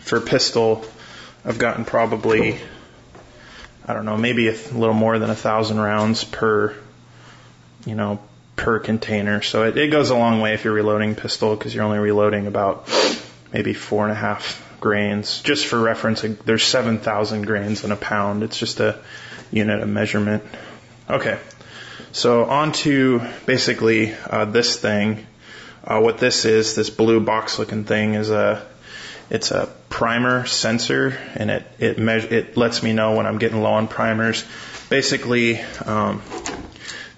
for pistol, I've gotten probably, I don't know, maybe a little more than 1,000 rounds per container. So it goes a long way if you're reloading pistol, because you're only reloading about maybe 4.5 grains. Just for reference, there's 7,000 grains in a pound. It's just a unit of measurement. Okay, so on to basically this thing. What this is, this blue box-looking thing, it's a primer sensor, and it lets me know when I'm getting low on primers. Basically,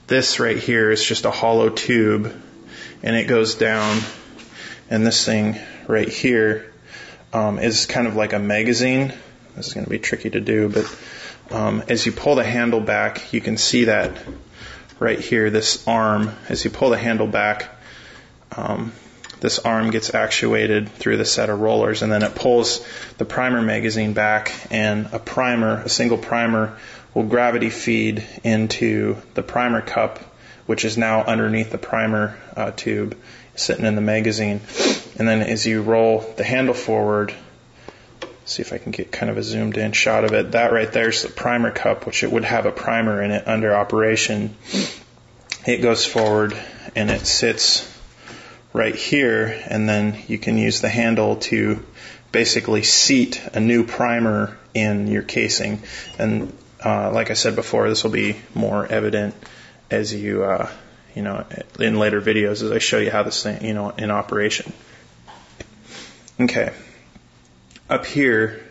this right here is just a hollow tube, and it goes down, and this thing right here is kind of like a magazine. This is going to be tricky to do, but as you pull the handle back, you can see that right here, this arm, as you pull the handle back, this arm gets actuated through the set of rollers, and then it pulls the primer magazine back, and a single primer, will gravity feed into the primer cup, which is now underneath the primer tube sitting in the magazine. And then as you roll the handle forward, see if I can get kind of a zoomed in shot of it. That right there is the primer cup, which it would have a primer in it under operation. It goes forward and it sits right here, and then you can use the handle to basically seat a new primer in your casing. And like I said before, this will be more evident as you in later videos as I show you how this thing, in operation. Okay, up here,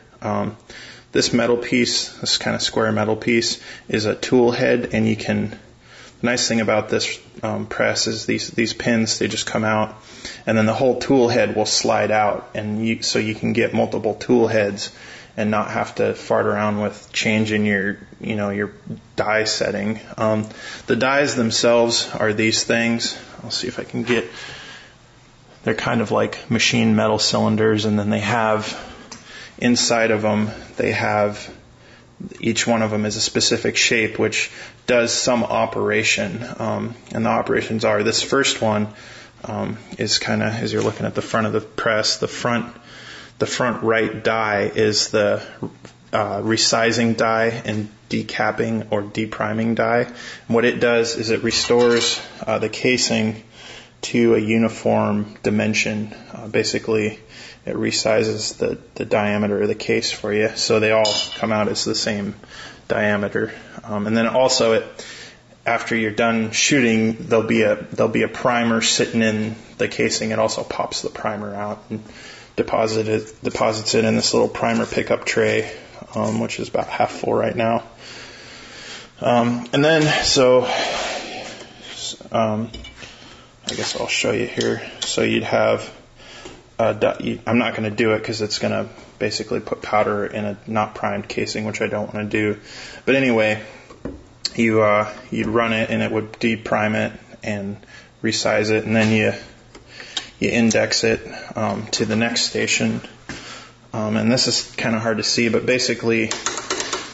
this metal piece, this kind of square metal piece, is a tool head, and the nice thing about this press is these pins, they just come out, and then the whole tool head will slide out, and so you can get multiple tool heads and not have to fart around with changing your die setting. The dies themselves are these things. I'll see if I can get. They're kind of like machined metal cylinders, and then they have inside of them, each one of them is a specific shape, which does some operation. And the operations are, this first one is kind of, as you're looking at the front of the press, the front right die is the resizing die and decapping or depriming die. And what it does is it restores the casing to a uniform dimension. Basically, it resizes the diameter of the case for you, so they all come out as the same diameter. And then also, after you're done shooting, there'll be a primer sitting in the casing. It also pops the primer out and deposits it in this little primer pickup tray, which is about half full right now. And then, I guess I'll show you here. So you'd have, I'm not going to do it because it's going to basically put powder in a not primed casing, which I don't want to do. But anyway, you'd run it and it would deprime it and resize it, and then you index it to the next station. And this is kind of hard to see, but basically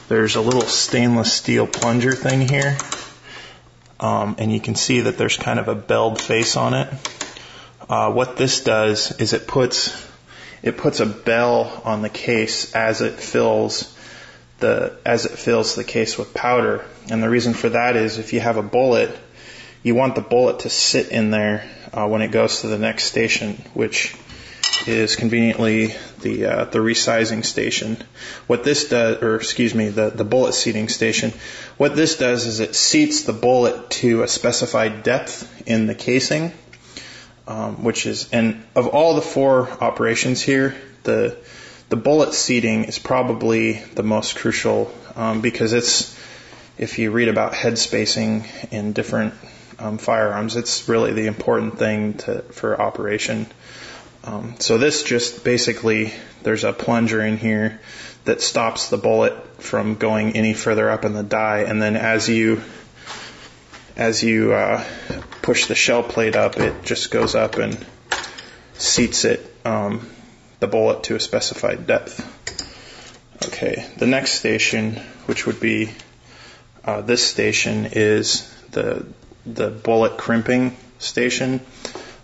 there's a little stainless steel plunger thing here. And you can see that there's kind of a belled face on it. What this does is it puts a bell on the case as it fills the case with powder. And the reason for that is if you have a bullet, you want the bullet to sit in there when it goes to the next station, which is conveniently the resizing station. What this does, the bullet seating station. What this does is it seats the bullet to a specified depth in the casing, and of all the 4 operations here, the bullet seating is probably the most crucial, because if you read about head spacing in different firearms, it's really the important thing for operation. So this just basically, there's a plunger in here that stops the bullet from going any further up in the die, and then as you push the shell plate up, it just goes up and seats the bullet to a specified depth. Okay, the next station, which would be this station, is the bullet crimping station.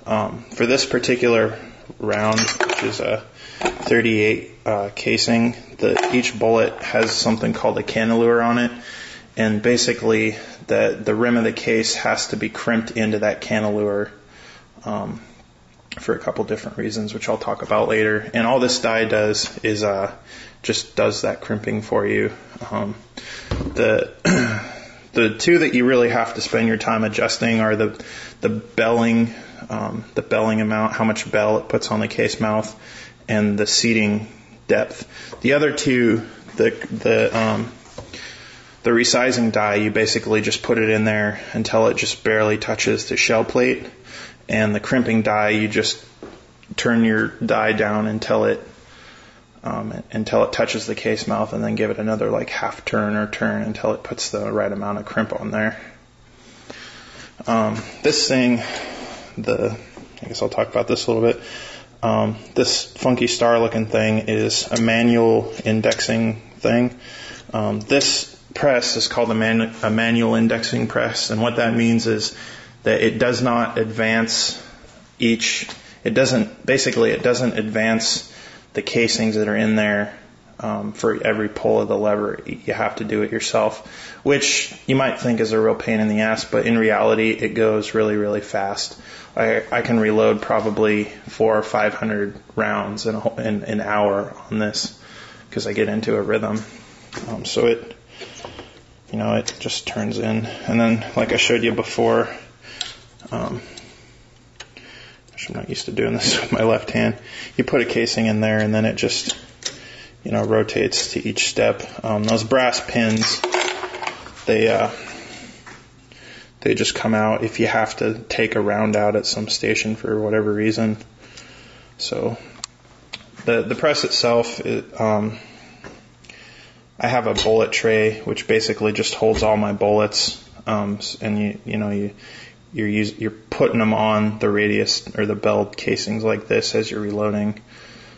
For this particular round, which is .38 casing. Each bullet has something called a cantilever on it, and basically the rim of the case has to be crimped into that cantilever for a couple different reasons, which I'll talk about later. And all this die does is just does that crimping for you. The two that you really have to spend your time adjusting are the belling amount, how much bell it puts on the case mouth, and the seating depth. The other two, the resizing die, you basically just put it in there until it just barely touches the shell plate, and the crimping die, you just turn your die down until it touches the case mouth, and then give it another like half turn or turn until it puts the right amount of crimp on there. This thing, I guess I'll talk about this a little bit. This funky star looking thing is a manual indexing thing. This press is called a manual indexing press, and what that means is that it does not advance it doesn't advance the casings that are in there for every pull of the lever. You have to do it yourself, which you might think is a real pain in the ass, but in reality it goes really, really fast. I can reload probably 400 or 500 rounds in an hour on this because I get into a rhythm. So it just turns in, and then like I showed you before, I'm not used to doing this with my left hand. You put a casing in there, and then it just, rotates to each step. Those brass pins, they just come out if you have to take a round out at some station for whatever reason. So the press itself, I have a bullet tray which basically just holds all my bullets, and you're putting them on the radius or the bell casings like this as you're reloading.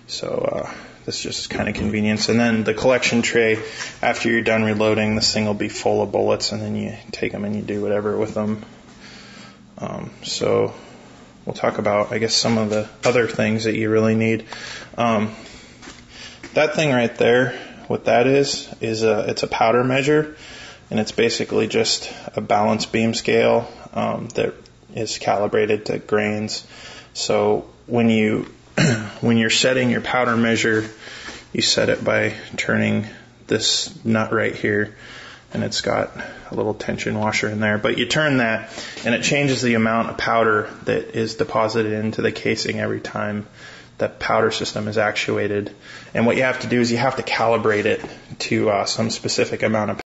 So this is just kind of convenience. And then the collection tray, after you're done reloading, this thing will be full of bullets, and then you take them and you do whatever with them. So we'll talk about, I guess, some of the other things that you really need. That thing right there, what that is it's a powder measure, and it's basically just a balance beam scale that is calibrated to grains. So when you're setting your powder measure, you set it by turning this nut right here, and it's got a little tension washer in there. But you turn that, and it changes the amount of powder that is deposited into the casing every time that powder system is actuated. And what you have to do is you have to calibrate it to some specific amount of